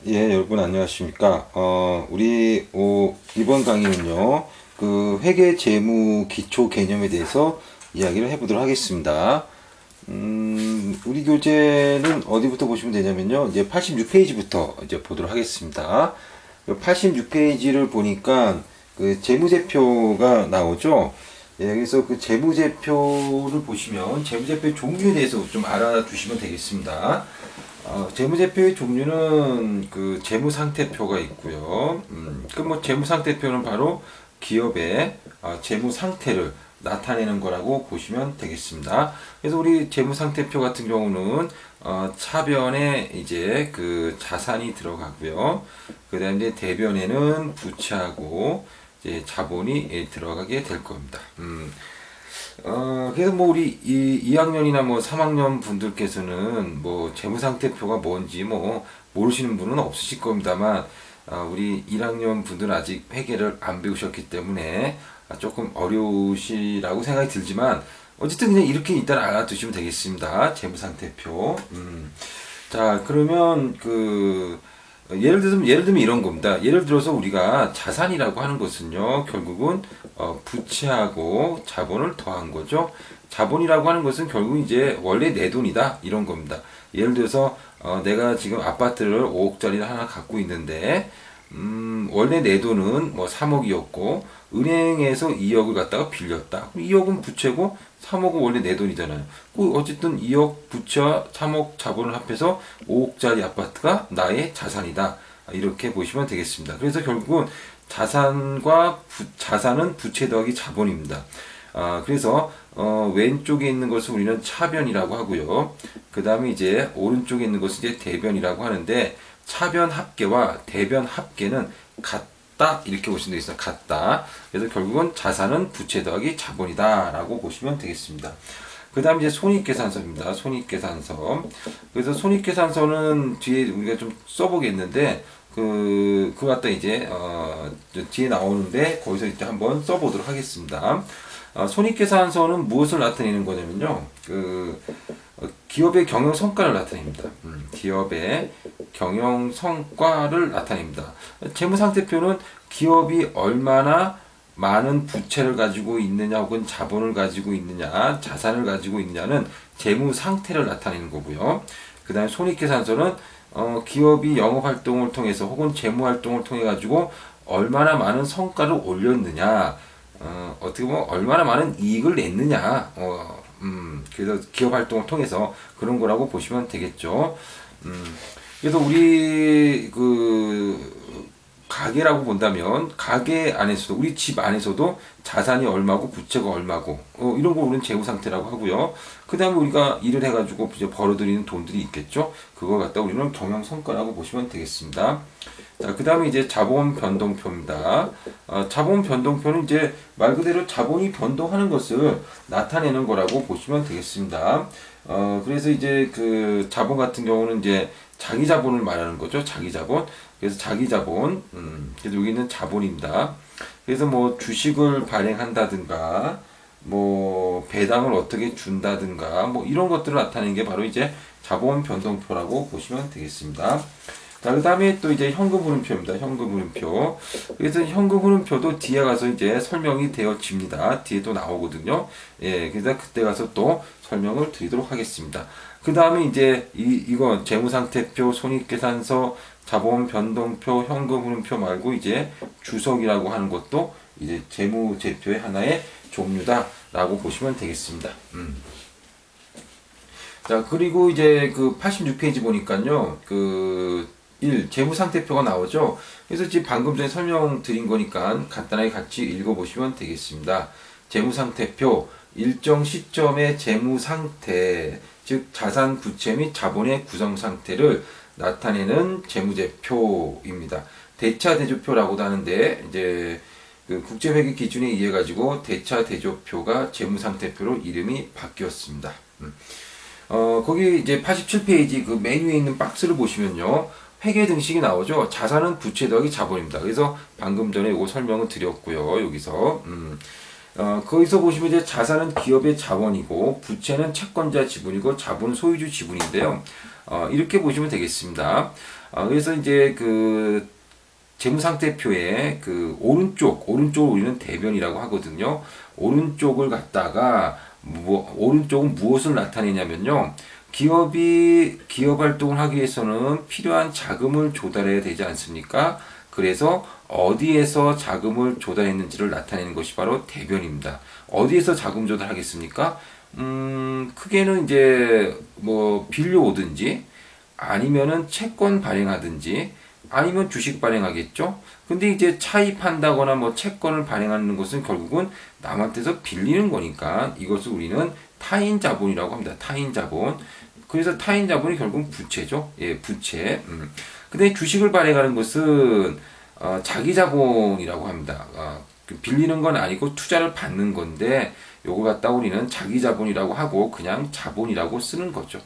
예, 여러분 안녕하십니까? 우리 이번 강의는요, 그 회계 재무 기초 개념에 대해서 이야기를 해보도록 하겠습니다. 우리 교재는 어디부터 보시면 되냐면요, 이제 86페이지부터 이제 보도록 하겠습니다. 86페이지를 보니까 그 재무제표가 나오죠. 예, 그래서 그 재무제표를 보시면 재무제표 종류에 대해서 좀 알아두시면 되겠습니다. 재무제표의 종류는 그 재무상태표가 있고요. 그 뭐 재무상태표는 바로 기업의 재무상태를 나타내는 거라고 보시면 되겠습니다. 그래서 우리 재무상태표 같은 경우는 차변에 이제 그 자산이 들어가고요. 그 다음에 이제 대변에는 부채하고 이제 자본이 들어가게 될 겁니다. 그래서 뭐 우리 2학년이나 뭐 3학년 분들께서는 뭐 재무상태표가 뭔지 뭐 모르시는 분은 없으실 겁니다만, 우리 1학년 분들은 아직 회계를 안 배우셨기 때문에 조금 어려우시라고 생각이 들지만, 어쨌든 그냥 이렇게 일단 알아두시면 되겠습니다. 재무상태표. 자, 그러면 예를 들면 이런 겁니다. 예를 들어서 우리가 자산이라고 하는 것은요, 결국은 부채하고 자본을 더한 거죠. 자본이라고 하는 것은 결국 이제 원래 내 돈이다 이런 겁니다. 예를 들어서 내가 지금 아파트를 5억짜리 하나 갖고 있는데, 원래 내 돈은 뭐 3억이었고 은행에서 2억을 갖다가 빌렸다. 2억은 부채고 3억은 원래 내 돈이잖아요. 어쨌든 2억 부채와 3억 자본을 합해서 5억짜리 아파트가 나의 자산이다. 이렇게 보시면 되겠습니다. 그래서 결국은 자산은 부채 더하기 자본입니다. 그래서 왼쪽에 있는 것을 우리는 차변이라고 하고요. 그 다음에 이제 오른쪽에 있는 것은 이제 대변이라고 하는데, 차변 합계와 대변 합계는 같다 이렇게 보시면 되겠습니다. 같다. 그래서 결국은 자산은 부채 더하기 자본이다 라고 보시면 되겠습니다. 그 다음 이제 손익계산서입니다. 손익계산서. 그래서 손익계산서는 뒤에 우리가 좀 써보겠는데, 그거 갖다 이제 뒤에 나오는데 거기서 이제 한번 써보도록 하겠습니다. 손익계산서는 무엇을 나타내는 거냐면요, 기업의 경영 성과를 나타냅니다. 기업의 경영 성과를 나타냅니다. 재무상태표는 기업이 얼마나 많은 부채를 가지고 있느냐 혹은 자본을 가지고 있느냐 자산을 가지고 있느냐는 재무 상태를 나타내는 거고요. 그 다음에 손익계산서는 기업이 영업활동을 통해서 혹은 재무활동을 통해 가지고 얼마나 많은 성과를 올렸느냐, 어떻게 보면 얼마나 많은 이익을 냈느냐, 그래서 기업 활동을 통해서 그런 거라고 보시면 되겠죠. 그래서 우리 가게라고 본다면 가게 안에서도 우리 집 안에서도 자산이 얼마고 부채가 얼마고 이런 거 우리는 재무 상태라고 하고요. 그 다음에 우리가 일을 해가지고 이제 벌어들이는 돈들이 있겠죠. 그거 갖다 우리는 경영 성과라고 보시면 되겠습니다. 자, 그 다음에 이제 자본 변동표입니다. 자본 변동표는 이제 말 그대로 자본이 변동하는 것을 나타내는 거라고 보시면 되겠습니다. 그래서 이제 그 자본 같은 경우는 이제 자기 자본을 말하는 거죠. 자기 자본. 그래서 자기 자본, 그래서 여기는 자본입니다. 그래서 뭐 주식을 발행한다든가, 뭐 배당을 어떻게 준다든가, 뭐 이런 것들을 나타내는 게 바로 이제 자본 변동표라고 보시면 되겠습니다. 자, 그 다음에 또 이제 현금 흐름표입니다. 현금 흐름표. 그래서 현금 흐름표도 뒤에 가서 이제 설명이 되어집니다. 뒤에 또 나오거든요. 예, 그래서 그때 가서 또 설명을 드리도록 하겠습니다. 그 다음에 이제 이거 재무상태표, 손익계산서, 자본 변동표, 현금 흐름표 말고 이제 주석이라고 하는 것도 이제 재무제표의 하나의 종류다라고 보시면 되겠습니다. 자, 그리고 이제 그 86페이지 보니까요, 1. 재무상태표가 나오죠. 그래서 지금 방금 전에 설명드린 거니까 간단하게 같이 읽어보시면 되겠습니다. 재무상태표, 일정 시점의 재무상태, 즉 자산, 부채 및 자본의 구성 상태를 나타내는 재무제표입니다. 대차 대조표라고도 하는데, 이제 그 국제회계 기준에 의해 가지고 대차 대조표가 재무상태표로 이름이 바뀌었습니다. 거기 이제 87페이지 그 맨 위에 있는 박스를 보시면요, 회계 등식이 나오죠. 자산은 부채 더하기 자본입니다. 그래서 방금 전에 이거 설명을 드렸고요. 여기서 거기서 보시면 이제 자산은 기업의 자원이고 부채는 채권자 지분이고 자본은 소유주 지분인데요. 이렇게 보시면 되겠습니다. 그래서 이제 그 재무상태표의 그 오른쪽을 우리는 대변이라고 하거든요. 오른쪽을 갖다가 오른쪽은 무엇을 나타내냐면요. 기업이 기업 활동을 하기 위해서는 필요한 자금을 조달해야 되지 않습니까? 그래서 어디에서 자금을 조달했는지를 나타내는 것이 바로 대변입니다. 어디에서 자금 조달하겠습니까? 크게는 이제 뭐 빌려오든지 아니면은 채권 발행하든지 아니면 주식 발행하겠죠. 근데 이제 차입한다거나 뭐 채권을 발행하는 것은 결국은 남한테서 빌리는 거니까 이것을 우리는 타인 자본이라고 합니다. 타인 자본. 그래서 타인 자본이 결국은 부채죠. 예, 부채. 근데 주식을 발행하는 것은 자기 자본이라고 합니다. 빌리는 건 아니고 투자를 받는 건데 요걸 갖다 우리는 자기 자본이라고 하고 그냥 자본이라고 쓰는 거죠.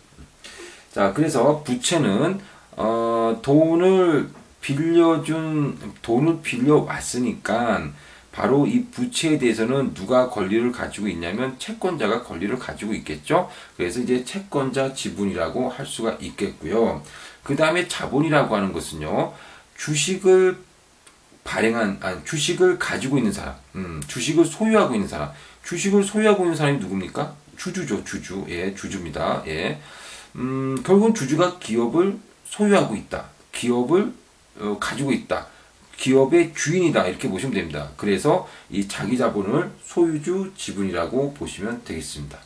자, 그래서 부채는 돈을 빌려왔으니까 바로 이 부채에 대해서는 누가 권리를 가지고 있냐면 채권자가 권리를 가지고 있겠죠. 그래서 이제 채권자 지분이라고 할 수가 있겠고요. 그 다음에 자본이라고 하는 것은요, 주식을 가지고 있는 사람, 주식을 소유하고 있는 사람, 주식을 소유하고 있는 사람이 누굽니까? 주주죠, 주주. 예, 주주입니다. 예. 결국은 주주가 기업을 소유하고 있다. 기업을 가지고 있다. 기업의 주인이다. 이렇게 보시면 됩니다. 그래서 이 자기 자본을 소유주 지분이라고 보시면 되겠습니다.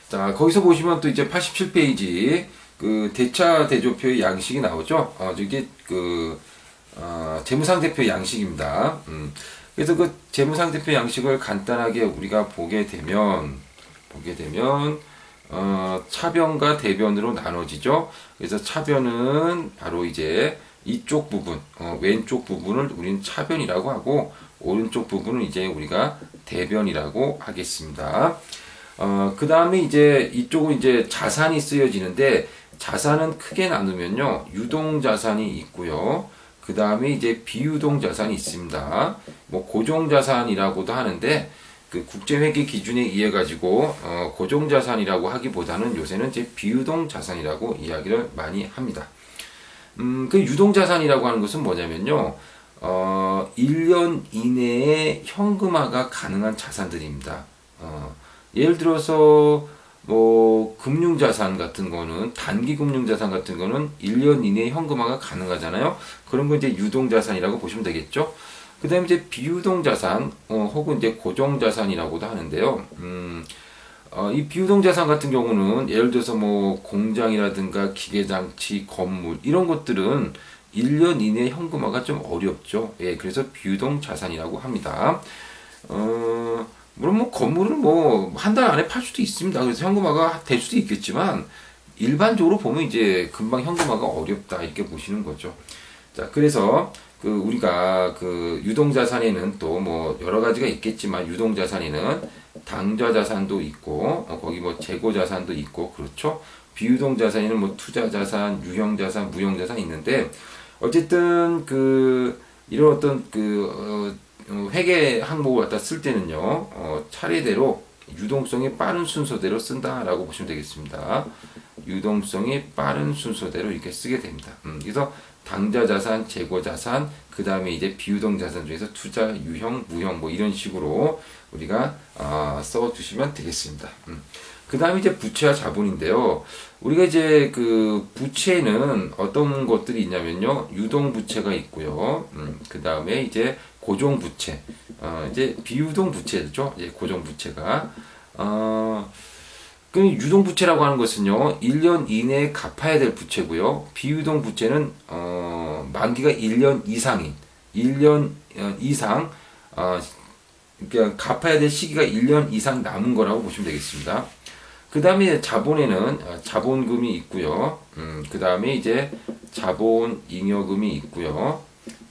자, 거기서 보시면 또 이제 87페이지 그 대차 대조표의 양식이 나오죠. 이게 그 재무상태표 양식입니다. 그래서 그 재무상태표 양식을 간단하게 우리가 보게 되면 차변과 대변으로 나눠지죠. 그래서 차변은 바로 이제 이쪽 부분, 왼쪽 부분을 우리는 차변이라고 하고, 오른쪽 부분은 이제 우리가 대변이라고 하겠습니다. 그 다음에 이제 이쪽은 이제 자산이 쓰여지는데, 자산은 크게 나누면요, 유동자산이 있고요. 그 다음에 이제 비유동자산이 있습니다. 뭐 고정자산이라고도 하는데, 그 국제회계 기준에 의해 가지고 고정자산이라고 하기보다는 요새는 이제 비유동자산이라고 이야기를 많이 합니다. 그 유동자산이라고 하는 것은 뭐냐면요, 1년 이내에 현금화가 가능한 자산들입니다. 예를 들어서 뭐 금융자산 같은 거는 단기 금융자산 같은 거는 1년 이내에 현금화가 가능하잖아요. 그런 거 이제 유동자산이라고 보시면 되겠죠. 그 다음에 이제 비유동자산, 혹은 이제 고정자산이라고도 하는데요. 이 비유동자산 같은 경우는 예를 들어서 뭐 공장이라든가 기계장치, 건물, 이런 것들은 1년 이내 현금화가 좀 어렵죠. 예, 그래서 비유동자산이라고 합니다. 물론 뭐 건물은 뭐 한 달 안에 팔 수도 있습니다. 그래서 현금화가 될 수도 있겠지만, 일반적으로 보면 이제 금방 현금화가 어렵다, 이렇게 보시는 거죠. 자, 그래서 그 우리가 그 유동자산에는 또 뭐 여러 가지가 있겠지만, 유동자산에는 당좌자산도 있고 거기 뭐 재고자산도 있고 그렇죠. 비유동자산에는 뭐 투자자산, 유형자산, 무형자산이 있는데, 어쨌든 그 이런 어떤 그 회계 항목을 갖다 쓸 때는요, 차례대로 유동성이 빠른 순서대로 쓴다라고 보시면 되겠습니다. 유동성이 빠른 순서대로 이렇게 쓰게 됩니다. 그래서 당좌자산, 재고자산, 그 다음에 이제 비유동자산 중에서 투자, 유형, 무형 뭐 이런 식으로 우리가 써주시면 되겠습니다. 그 다음에 이제 부채와 자본인데요. 우리가 이제 그 부채는 어떤 것들이 있냐면요, 유동부채가 있고요. 그 다음에 이제 고정부채, 이제 비유동부채죠. 이제 고정부채가 그 유동부채라고 하는 것은요, 1년 이내에 갚아야 될 부채고요. 비유동부채는 만기가 1년 이상인, 1년 이상 그러니까 갚아야 될 시기가 1년 이상 남은 거라고 보시면 되겠습니다. 그 다음에 자본에는 자본금이 있고요. 그 다음에 이제 자본잉여금이 있고요.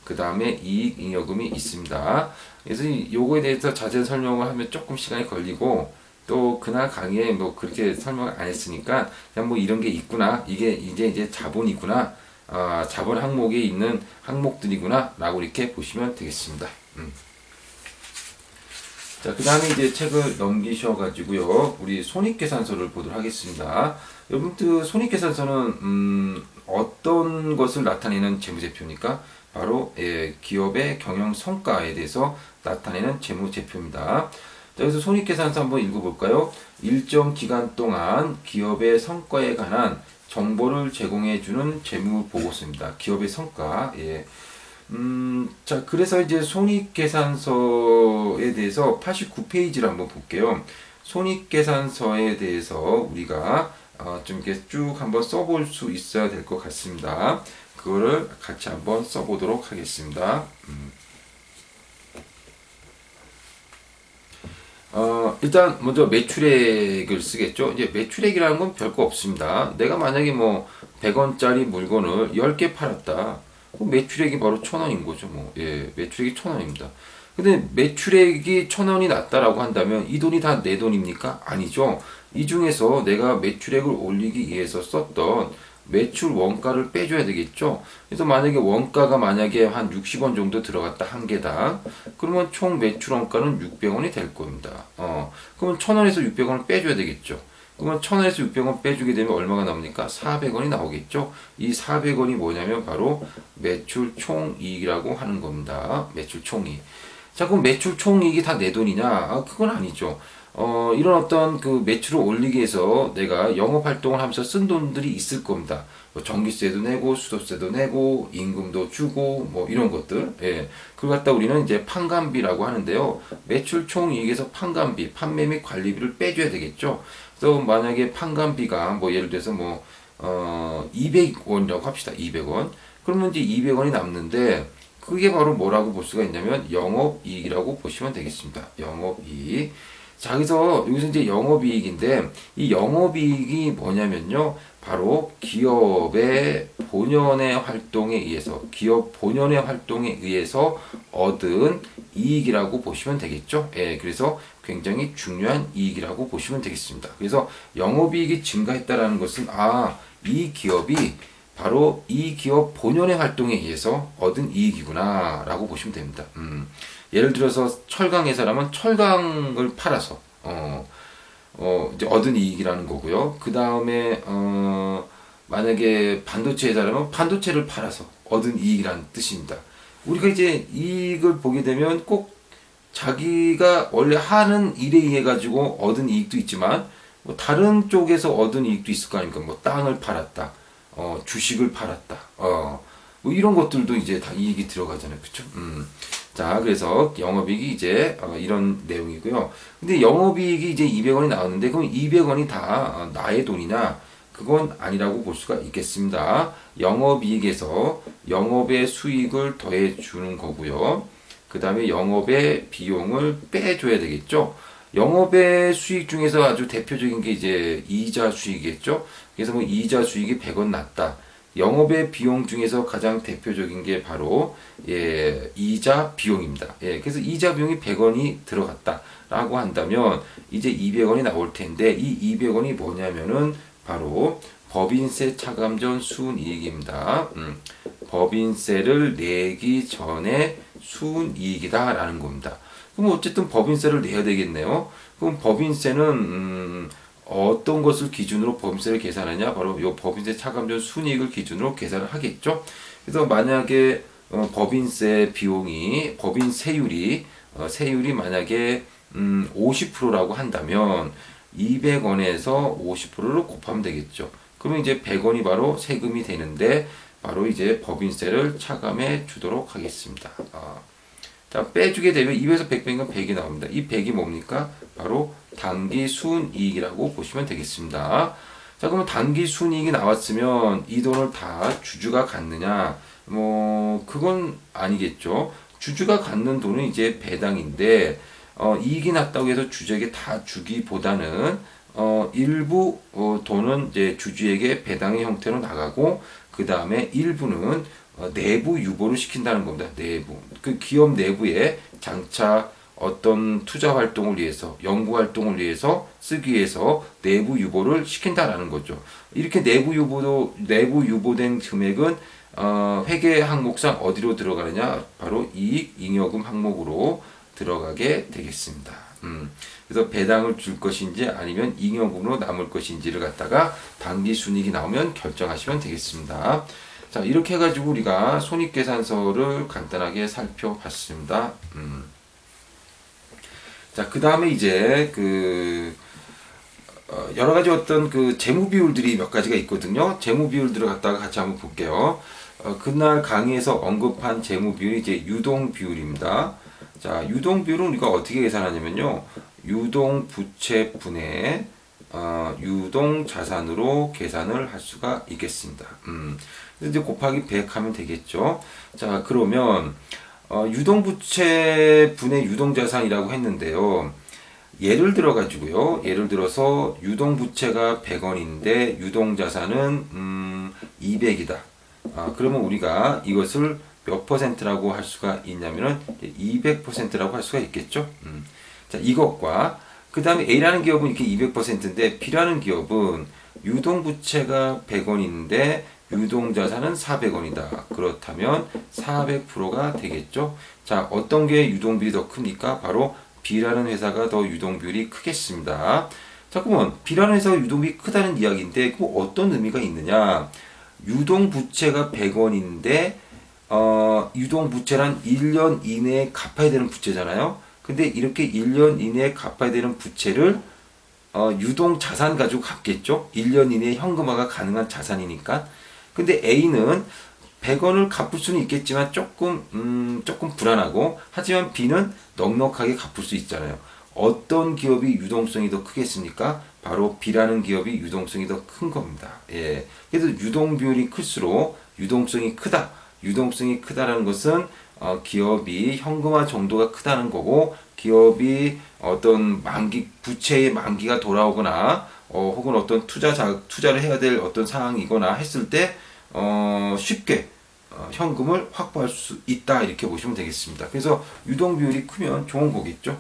그 다음에 이익잉여금이 있습니다. 그래서 요거에 대해서 자세히 설명을 하면 조금 시간이 걸리고, 또 그날 강의에 뭐 그렇게 설명을 안 했으니까 그냥 뭐 이런 게 있구나, 이게 이제 자본이구나, 자본 항목에 있는 항목들이구나 라고 이렇게 보시면 되겠습니다. 자, 그 다음에 이제 책을 넘기셔 가지고요, 우리 손익계산서를 보도록 하겠습니다. 여러분들 손익계산서는 어떤 것을 나타내는 재무제표입니까? 바로 기업의 경영 성과에 대해서 나타내는 재무제표입니다. 자, 그래서 손익계산서 한번 읽어볼까요? 일정 기간 동안 기업의 성과에 관한 정보를 제공해주는 재무보고서입니다. 기업의 성과. 자, 그래서 이제 손익계산서에 대해서 89페이지를 한번 볼게요. 손익계산서에 대해서 우리가 좀 이렇게 쭉 한번 써볼 수 있어야 될 것 같습니다. 그거를 같이 한번 써보도록 하겠습니다. 일단 먼저 매출액을 쓰겠죠. 이제 매출액이라는 건 별거 없습니다. 내가 만약에 뭐 100원짜리 물건을 10개 팔았다. 그럼 매출액이 바로 1,000원인 거죠. 뭐. 매출액이 1,000원입니다. 근데 매출액이 1,000원이 났다라고 한다면 이 돈이 다 내 돈입니까? 아니죠. 이 중에서 내가 매출액을 올리기 위해서 썼던 매출 원가를 빼줘야 되겠죠. 그래서 만약에 원가가 만약에 한 60원 정도 들어갔다 한 개당, 그러면 총 매출 원가는 600원이 될 겁니다. 그러면 1,000원에서 600원을 빼줘야 되겠죠. 그러면 1,000원에서 600원 빼주게 되면 얼마가 나옵니까? 400원이 나오겠죠. 이 400원이 뭐냐면 바로 매출 총이익이라고 하는 겁니다. 매출 총이익. 자, 그럼 매출 총이익이 다 내 돈이냐? 그건 아니죠. 이런 어떤 그 매출을 올리기 위해서 내가 영업 활동을 하면서 쓴 돈들이 있을 겁니다. 뭐 전기세도 내고, 수도세도 내고, 임금도 주고, 뭐 이런 것들. 그걸 갖다 우리는 이제 판관비라고 하는데요. 매출 총이익에서 판관비, 판매 및 관리비를 빼줘야 되겠죠. 그래서 만약에 판관비가 뭐 예를 들어서 뭐, 200원이라고 합시다. 200원. 그러면 이제 200원이 남는데, 그게 바로 뭐라고 볼 수가 있냐면 영업이익이라고 보시면 되겠습니다. 영업이익. 자, 그래서 여기서 이제 영업이익인데 이 영업이익이 뭐냐면요. 바로 기업의 본연의 활동에 의해서 얻은 이익이라고 보시면 되겠죠. 그래서 굉장히 중요한 이익이라고 보시면 되겠습니다. 그래서 영업이익이 증가했다라는 것은 이 기업이 바로 이 기업 본연의 활동에 의해서 얻은 이익이구나 라고 보시면 됩니다. 예를 들어서 철강 회사라면 철강을 팔아서 이제 얻은 이익이라는 거고요. 그 다음에 만약에 반도체 회사라면 반도체를 팔아서 얻은 이익이라는 뜻입니다. 우리가 이제 이익을 보게 되면 꼭 자기가 원래 하는 일에 의해 가지고 얻은 이익도 있지만 뭐 다른 쪽에서 얻은 이익도 있을 거 아닙니까? 뭐 땅을 팔았다. 주식을 팔았다. 뭐 이런 것들도 이제 다 이익이 들어가잖아요. 그쵸? 자, 그래서 영업이익이 이제 이런 내용이고요. 근데 영업이익이 이제 200원이 나왔는데 그럼 200원이 다 나의 돈이냐? 그건 아니라고 볼 수가 있겠습니다. 영업이익에서 영업의 수익을 더해 주는 거고요. 그 다음에 영업의 비용을 빼줘야 되겠죠. 영업의 수익 중에서 아주 대표적인 게 이제 이자 수익이겠죠. 그래서 뭐 이자 수익이 100원 났다. 영업의 비용 중에서 가장 대표적인 게 바로 이자 비용입니다. 그래서 이자 비용이 100원이 들어갔다라고 한다면 이제 200원이 나올 텐데 이 200원이 뭐냐면은 바로 법인세 차감 전 순이익입니다. 법인세를 내기 전에 순이익이다라는 겁니다. 그럼 어쨌든 법인세를 내야 되겠네요. 그럼 법인세는 어떤 것을 기준으로 법인세를 계산하냐? 바로 이 법인세 차감전 순이익을 기준으로 계산을 하겠죠. 그래서 만약에 법인세 비용이 법인세율이 만약에 50%라고 한다면 200원에서 50%를 곱하면 되겠죠. 그러면 이제 100원이 바로 세금이 되는데 바로 이제 법인세를 차감해 주도록 하겠습니다. 자, 빼주게 되면 200에서 100 빼면 100이 나옵니다. 이 100이 뭡니까? 바로 단기 순이익이라고 보시면 되겠습니다. 자, 그러면 단기 순이익이 나왔으면 이 돈을 다 주주가 갖느냐? 뭐 그건 아니겠죠. 주주가 갖는 돈은 이제 배당인데 이익이 났다고 해서 주주에게 다 주기보다는 일부 돈은 이제 주주에게 배당의 형태로 나가고 그 다음에 일부는 내부 유보를 시킨다는 겁니다. 내부. 그 기업 내부에 장차 어떤 투자 활동을 위해서, 연구 활동을 위해서 쓰기 위해서 내부 유보를 시킨다라는 거죠. 이렇게 내부 유보된 금액은 회계 항목상 어디로 들어가느냐? 바로 이익 잉여금 항목으로 들어가게 되겠습니다. 그래서 배당을 줄 것인지 아니면 잉여금으로 남을 것인지를 갖다가 당기순이익이 나오면 결정하시면 되겠습니다. 자, 이렇게 해가지고 우리가 손익계산서를 간단하게 살펴봤습니다. 자, 그 다음에 이제 여러 가지 어떤 재무 비율들이 몇 가지가 있거든요. 재무 비율들을 갖다가 같이 한번 볼게요. 그날 강의에서 언급한 재무 비율이 이제 유동 비율입니다. 자, 유동 비율은 우리가 어떻게 계산하냐면요. 유동 부채 분의 유동 자산으로 계산을 할 수가 있겠습니다. 그래서 이제 곱하기 100 하면 되겠죠. 자, 그러면 유동 부채 분의 유동 자산이라고 했는데요. 예를 들어 가지고요. 예를 들어서 유동 부채가 100원인데 유동 자산은 200이다. 그러면 우리가 이것을 몇 퍼센트라고 할 수가 있냐면은 200%라고 할 수가 있겠죠. 자, 이것과 그 다음에 A라는 기업은 이렇게 200%인데 B라는 기업은 유동 부채가 100원인데 유동 자산은 400원이다. 그렇다면 400%가 되겠죠. 자, 어떤 게 유동 비율이 더 큽니까? 바로 B라는 회사가 더 유동 비율이 크겠습니다. 자, 그러면 B라는 회사가 유동 비율이 크다는 이야기인데 그 어떤 의미가 있느냐? 유동 부채가 100원인데 유동 부채란 1년 이내에 갚아야 되는 부채잖아요. 근데 이렇게 1년 이내에 갚아야 되는 부채를 유동 자산 가지고 갚겠죠. 1년 이내에 현금화가 가능한 자산이니까. 근데 A는 100원을 갚을 수는 있겠지만 조금 불안하고, 하지만 B는 넉넉하게 갚을 수 있잖아요. 어떤 기업이 유동성이 더 크겠습니까? 바로 B라는 기업이 유동성이 더 큰 겁니다. 예. 그래서 유동 비율이 클수록 유동성이 크다. 유동성이 크다라는 것은 기업이 현금화 정도가 크다는 거고, 기업이 어떤 부채의 만기가 돌아오거나 혹은 어떤 투자를 해야 될 어떤 상황이거나 했을 때 쉽게 현금을 확보할 수 있다, 이렇게 보시면 되겠습니다. 그래서 유동 비율이 크면 좋은 거겠죠.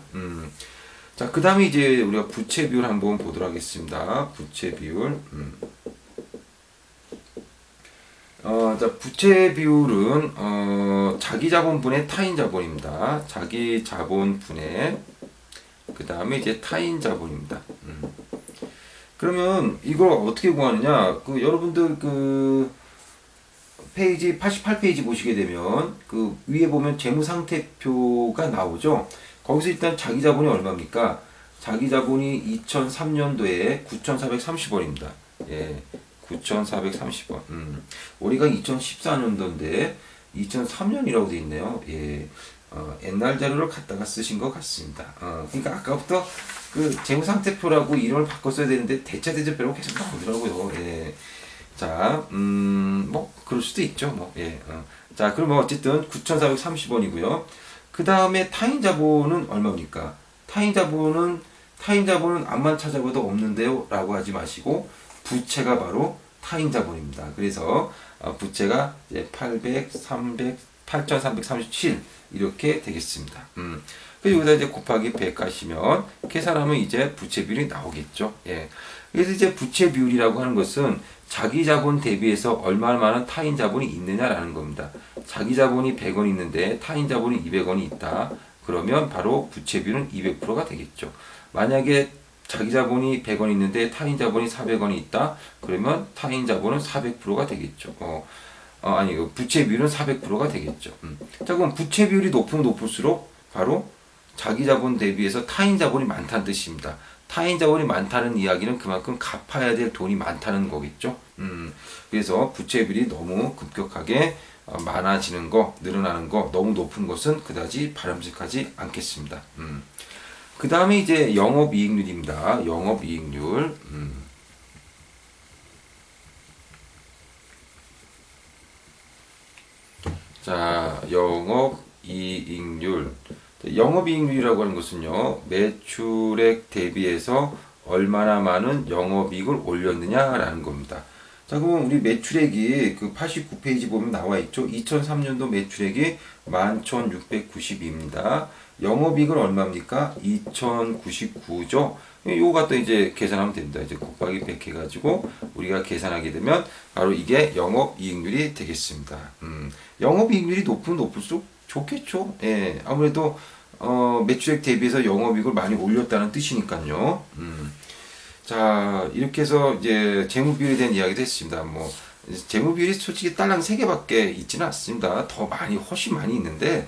자, 그 다음에 이제 우리가 부채 비율 한번 보도록 하겠습니다. 부채 비율. 자, 부채 비율은 자기 자본분의 타인 자본입니다. 자기 자본분의 그 다음에 이제 타인 자본입니다. 그러면 이걸 어떻게 구하느냐? 여러분들 페이지 88페이지 보시게 되면 위에 보면 재무상태표가 나오죠. 거기서 일단 자기 자본이 얼마입니까? 자기 자본이 2003년도에 9,430원입니다. 예. 9,430원. 우리가 2014년도인데 2003년이라고 되어 있네요. 예. 옛날 자료를 갖다가 쓰신 것 같습니다. 그러니까 아까부터 재무상태표라고 이름을 바꿨어야 되는데 대차대조표라고 계속 나오더라고요. 예. 자, 뭐 그럴 수도 있죠. 뭐. 예. 자, 그러면 어쨌든 9,430원이고요. 그 다음에 타인 자본은 얼마입니까? 타인 자본은 암만 찾아봐도 없는데요 라고 하지 마시고, 부채가 바로 타인 자본입니다. 그래서 부채가 이제 8,337 이렇게 되겠습니다. 그래서 여기다 이제 곱하기 100 하시면 계산하면 이제 부채 비율이 나오겠죠. 예. 그래서 이제 부채 비율이라고 하는 것은 자기 자본 대비해서 얼마나 많은 타인 자본이 있느냐라는 겁니다. 자기 자본이 100원 있는데 타인 자본이 200원이 있다. 그러면 바로 부채 비율은 200%가 되겠죠. 만약에 자기 자본이 100원 있는데 타인 자본이 400원이 있다. 그러면 타인 자본은 400%가 되겠죠. 부채 비율은 400%가 되겠죠. 자, 그럼 부채 비율이 높으면 높을수록 바로 자기 자본 대비해서 타인 자본이 많다는 뜻입니다. 타인 자본이 많다는 이야기는 그만큼 갚아야 될 돈이 많다는 거겠죠. 그래서 부채 비율이 너무 급격하게 많아지는 거, 늘어나는 거, 너무 높은 것은 그다지 바람직하지 않겠습니다. 그 다음에 이제 영업이익률입니다. 영업이익률. 자, 영업이익률. 영업이익률이라고 하는 것은요, 매출액 대비해서 얼마나 많은 영업이익을 올렸느냐라는 겁니다. 자, 그럼 우리 매출액이 89페이지 보면 나와 있죠. 2003년도 매출액이 11,692입니다. 영업이익은 얼마입니까? 2,099죠. 요거 갖다 이제 계산하면 됩니다. 이제 곱하기 100 해가지고 우리가 계산하게 되면 바로 이게 영업이익률이 되겠습니다. 영업이익률이 높으면 높을수록 좋겠죠. 예, 아무래도 매출액 대비해서 영업이익을 많이 올렸다는 뜻이니까요. 자, 이렇게 해서 이제 재무비율에 대한 이야기도 했습니다. 뭐 재무비율이 솔직히 딸랑 3개밖에 있지는 않습니다. 더 많이, 훨씬 많이 있는데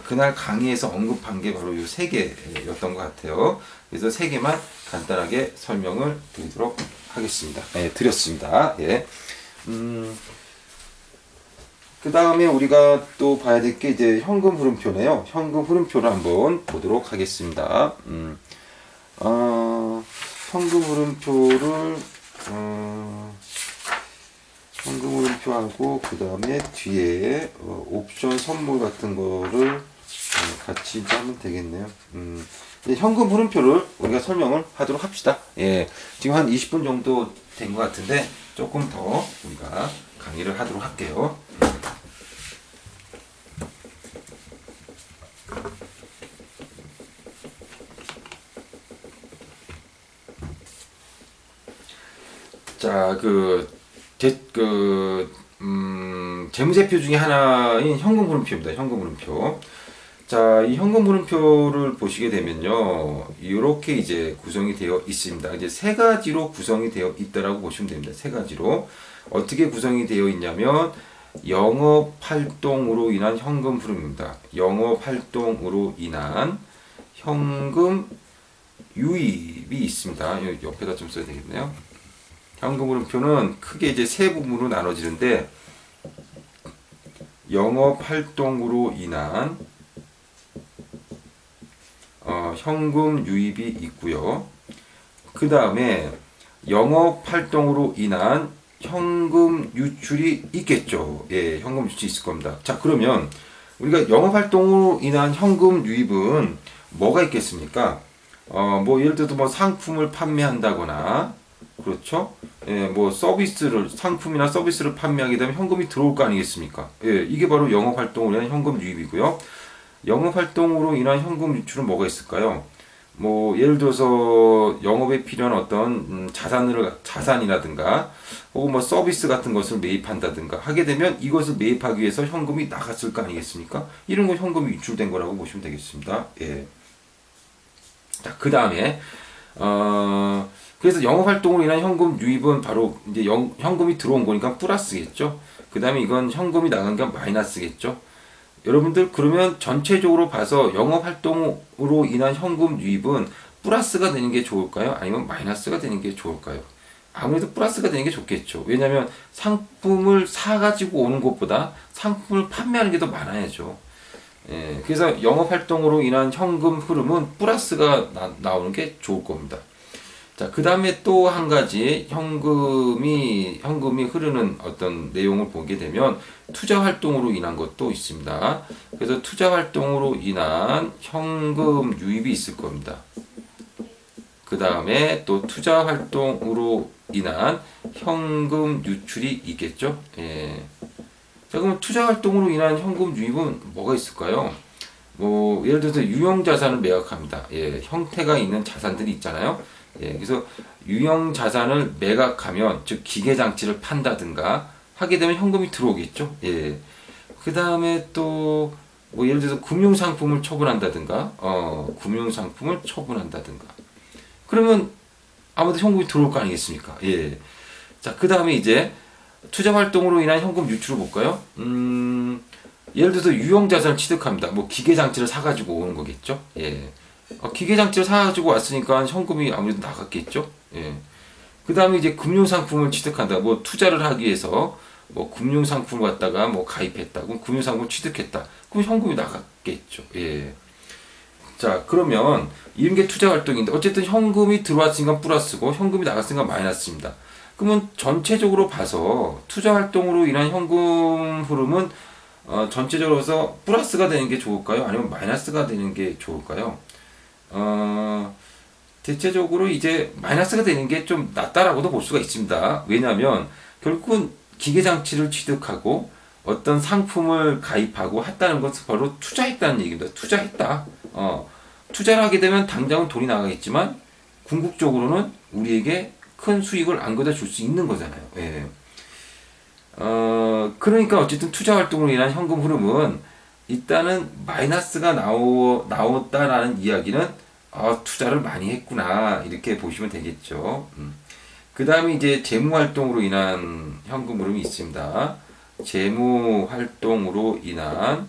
그날 강의에서 언급한 게 바로 이 3개였던 것 같아요. 그래서 3개만 간단하게 설명을 드리도록 하겠습니다. 예, 드렸습니다. 예. 그 다음에 우리가 또 봐야 될 게 이제 현금 흐름표네요. 현금 흐름표를 한번 보도록 하겠습니다. 현금 흐름표를, 현금 흐름표하고 그 다음에 뒤에 옵션 선물 같은 거를 같이 하면 되겠네요. 현금 흐름표를 우리가 설명을 하도록 합시다. 예, 지금 한 20분 정도 된 것 같은데 조금 더 우리가 강의를 하도록 할게요. 자, 재무제표 중에 하나인 현금 흐름표입니다. 현금 흐름표. 자, 이 현금 흐름표를 보시게 되면요, 이렇게 이제 구성이 되어 있습니다. 이제 3가지로 구성이 되어 있다라고 보시면 됩니다. 3가지로. 어떻게 구성이 되어 있냐면, 영업 활동으로 인한 현금 흐름입니다. 영업 활동으로 인한 현금 유입이 있습니다. 여기 옆에다 좀 써야 되겠네요. 현금 흐름표는 크게 이제 3부분으로 나눠지는데, 영업 활동으로 인한 현금 유입이 있고요. 그 다음에 영업 활동으로 인한 현금 유출이 있겠죠. 예, 현금 유출이 있을 겁니다. 자, 그러면 우리가 영업 활동으로 인한 현금 유입은 뭐가 있겠습니까? 뭐 예를 들어서 뭐 상품을 판매한다거나, 그렇죠? 예, 뭐 상품이나 서비스를 판매하게 되면 현금이 들어올 거 아니겠습니까? 예, 이게 바로 영업 활동으로 인한 현금 유입이고요. 영업 활동으로 인한 현금 유출은 뭐가 있을까요? 뭐 예를 들어서 영업에 필요한 어떤 자산이라든가 혹은 뭐 서비스 같은 것을 매입한다든가 하게 되면 이것을 매입하기 위해서 현금이 나갔을 거 아니겠습니까? 이런 건 현금이 유출된 거라고 보시면 되겠습니다. 예. 자, 그 다음에 그래서 영업 활동으로 인한 현금 유입은 바로 이제 현금이 들어온 거니까 플러스겠죠. 그 다음에 이건 현금이 나간 게 마이너스겠죠. 여러분들 그러면 전체적으로 봐서 영업 활동으로 인한 현금 유입은 플러스가 되는 게 좋을까요? 아니면 마이너스가 되는 게 좋을까요? 아무래도 플러스가 되는 게 좋겠죠. 왜냐하면 상품을 사가지고 오는 것보다 상품을 판매하는 게 더 많아야죠. 예, 그래서 영업 활동으로 인한 현금 흐름은 플러스가 나오는 게 좋을 겁니다. 자, 그 다음에 또 한 가지 현금이 흐르는 어떤 내용을 보게 되면 투자 활동으로 인한 것도 있습니다. 그래서 투자 활동으로 인한 현금 유입이 있을 겁니다. 그 다음에 또 투자 활동으로 인한 현금 유출이 있겠죠. 예. 자, 그럼 투자 활동으로 인한 현금 유입은 뭐가 있을까요? 뭐 예를 들어서 유형 자산을 매각합니다. 예, 형태가 있는 자산들이 있잖아요. 예, 그래서 유형 자산을 매각하면, 즉 기계 장치를 판다든가 하게 되면 현금이 들어오겠죠. 예. 그 다음에 또 뭐 예를 들어서 금융 상품을 처분한다든가, 금융 상품을 처분한다든가. 그러면 아무래도 현금이 들어올 거 아니겠습니까? 예. 자, 그 다음에 이제 투자 활동으로 인한 현금 유출을 볼까요? 예를 들어서 유형 자산을 취득합니다. 뭐 기계 장치를 사가지고 오는 거겠죠. 예. 기계 장치를 사가지고 왔으니까 현금이 아무래도 나갔겠죠. 예. 그 다음에 이제 금융 상품을 취득한다. 뭐 투자를 하기 위해서 뭐 금융 상품을 갖다가 뭐 가입했다. 그럼 금융 상품을 취득했다. 그럼 현금이 나갔겠죠. 예. 자, 그러면 이런 게 투자 활동인데 어쨌든 현금이 들어왔으니까 플러스고 현금이 나갔으니까 마이너스입니다. 그러면 전체적으로 봐서 투자 활동으로 인한 현금 흐름은 전체적으로서 플러스가 되는 게 좋을까요? 아니면 마이너스가 되는 게 좋을까요? 대체적으로 이제 마이너스가 되는 게 좀 낫다라고도 볼 수가 있습니다. 왜냐하면 결국은 기계장치를 취득하고 어떤 상품을 가입하고 했다는 것은 바로 투자했다는 얘기입니다. 투자했다. 투자를 하게 되면 당장은 돈이 나가겠지만 궁극적으로는 우리에게 큰 수익을 안겨다 줄 수 있는 거잖아요. 예. 그러니까 어쨌든 투자 활동으로 인한 현금 흐름은 일단은 마이너스가 나왔다라는 이야기는 투자를 많이 했구나 이렇게 보시면 되겠죠. 그 다음에 이제 재무 활동으로 인한 현금 흐름이 있습니다. 재무 활동으로 인한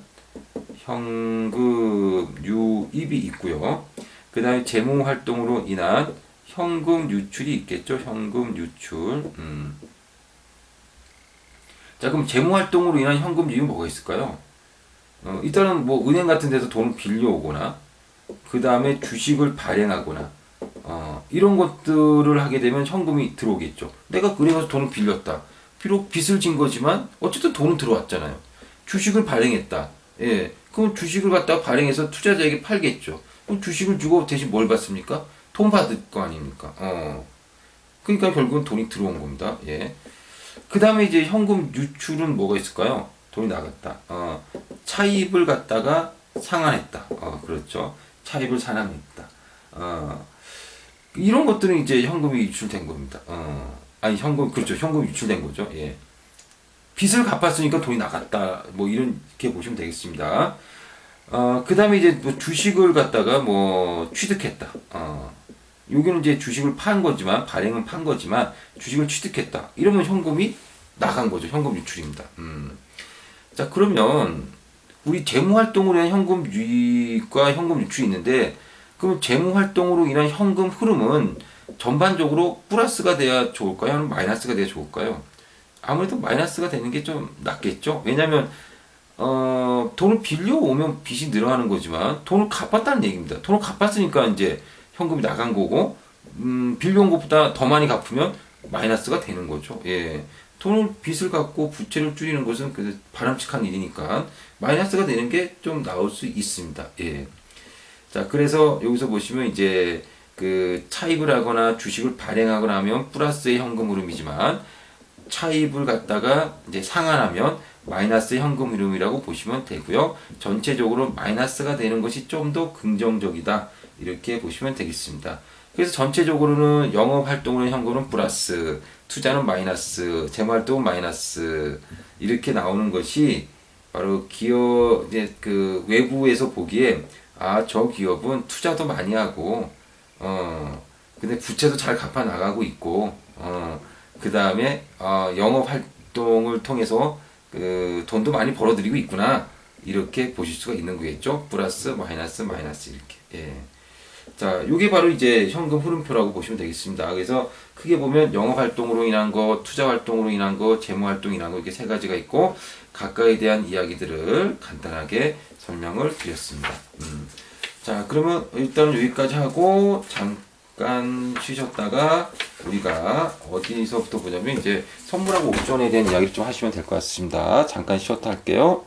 현금 유입이 있고요. 그 다음에 재무 활동으로 인한 현금 유출이 있겠죠. 현금 유출. 자, 그럼 재무 활동으로 인한 현금 유입이 뭐가 있을까요? 일단은 뭐 은행 같은 데서 돈을 빌려오거나, 그 다음에 주식을 발행하거나, 이런 것들을 하게 되면 현금이 들어오겠죠. 내가 은행에서 돈을 빌렸다. 비록 빚을 진 거지만 어쨌든 돈은 들어왔잖아요. 주식을 발행했다. 예, 그럼 주식을 갖다가 발행해서 투자자에게 팔겠죠. 그럼 주식을 주고 대신 뭘 받습니까? 돈 받을 거 아닙니까? 그러니까 결국은 돈이 들어온 겁니다. 예. 그 다음에 이제 현금 유출은 뭐가 있을까요? 돈이 나갔다. 차입을 갖다가 상환했다. 그렇죠. 차입을 상환했다. 이런 것들은 이제 현금이 유출된 겁니다. 아니, 그렇죠. 현금 유출된 거죠. 예. 빚을 갚았으니까 돈이 나갔다. 뭐, 이렇게 보시면 되겠습니다. 그 다음에 이제 뭐 주식을 갖다가 뭐 취득했다. 여기는 이제 주식을 판 거지만, 발행은 판 거지만, 주식을 취득했다. 이러면 현금이 나간 거죠. 현금 유출입니다. 자, 그러면, 우리 재무활동으로 인한 현금 유입과 현금 유출이 있는데, 그럼 재무활동으로 인한 현금 흐름은 전반적으로 플러스가 돼야 좋을까요? 아니면 마이너스가 돼야 좋을까요? 아무래도 마이너스가 되는 게 좀 낫겠죠? 왜냐면, 돈을 빌려오면 빚이 늘어나는 거지만, 돈을 갚았다는 얘기입니다. 돈을 갚았으니까 이제 현금이 나간 거고, 빌려온 것보다 더 많이 갚으면 마이너스가 되는 거죠. 예. 빚을 갚고 부채를 줄이는 것은 바람직한 일이니까 마이너스가 되는 게 좀 나올 수 있습니다. 예. 자, 그래서 여기서 보시면 이제 그 차입을 하거나 주식을 발행하거나 하면 플러스의 현금 흐름이지만 차입을 갖다가 이제 상환하면 마이너스의 현금 흐름이라고 보시면 되고요. 전체적으로 마이너스가 되는 것이 좀 더 긍정적이다. 이렇게 보시면 되겠습니다. 그래서 전체적으로는 영업 활동으로 현금은 플러스, 투자는 마이너스, 재무 활동은 마이너스 이렇게 나오는 것이 바로 기업 이제 그 외부에서 보기에 저 기업은 투자도 많이 하고 근데 부채도 잘 갚아 나가고 있고 그 다음에 영업 활동을 통해서 그 돈도 많이 벌어들이고 있구나 이렇게 보실 수가 있는 거겠죠. 플러스 마이너스 마이너스 이렇게. 예. 자, 요게 바로 이제 현금 흐름표라고 보시면 되겠습니다. 그래서 크게 보면 영업 활동으로 인한 거, 투자 활동으로 인한 거, 재무 활동으로 인한 거 이렇게 세 가지가 있고 각각에 대한 이야기들을 간단하게 설명을 드렸습니다. 자, 그러면 일단 여기까지 하고 잠깐 쉬셨다가 우리가 어디서부터 보냐면 이제 선물하고 옵션에 대한 이야기를 좀 하시면 될 것 같습니다. 잠깐 쉬었다 할게요.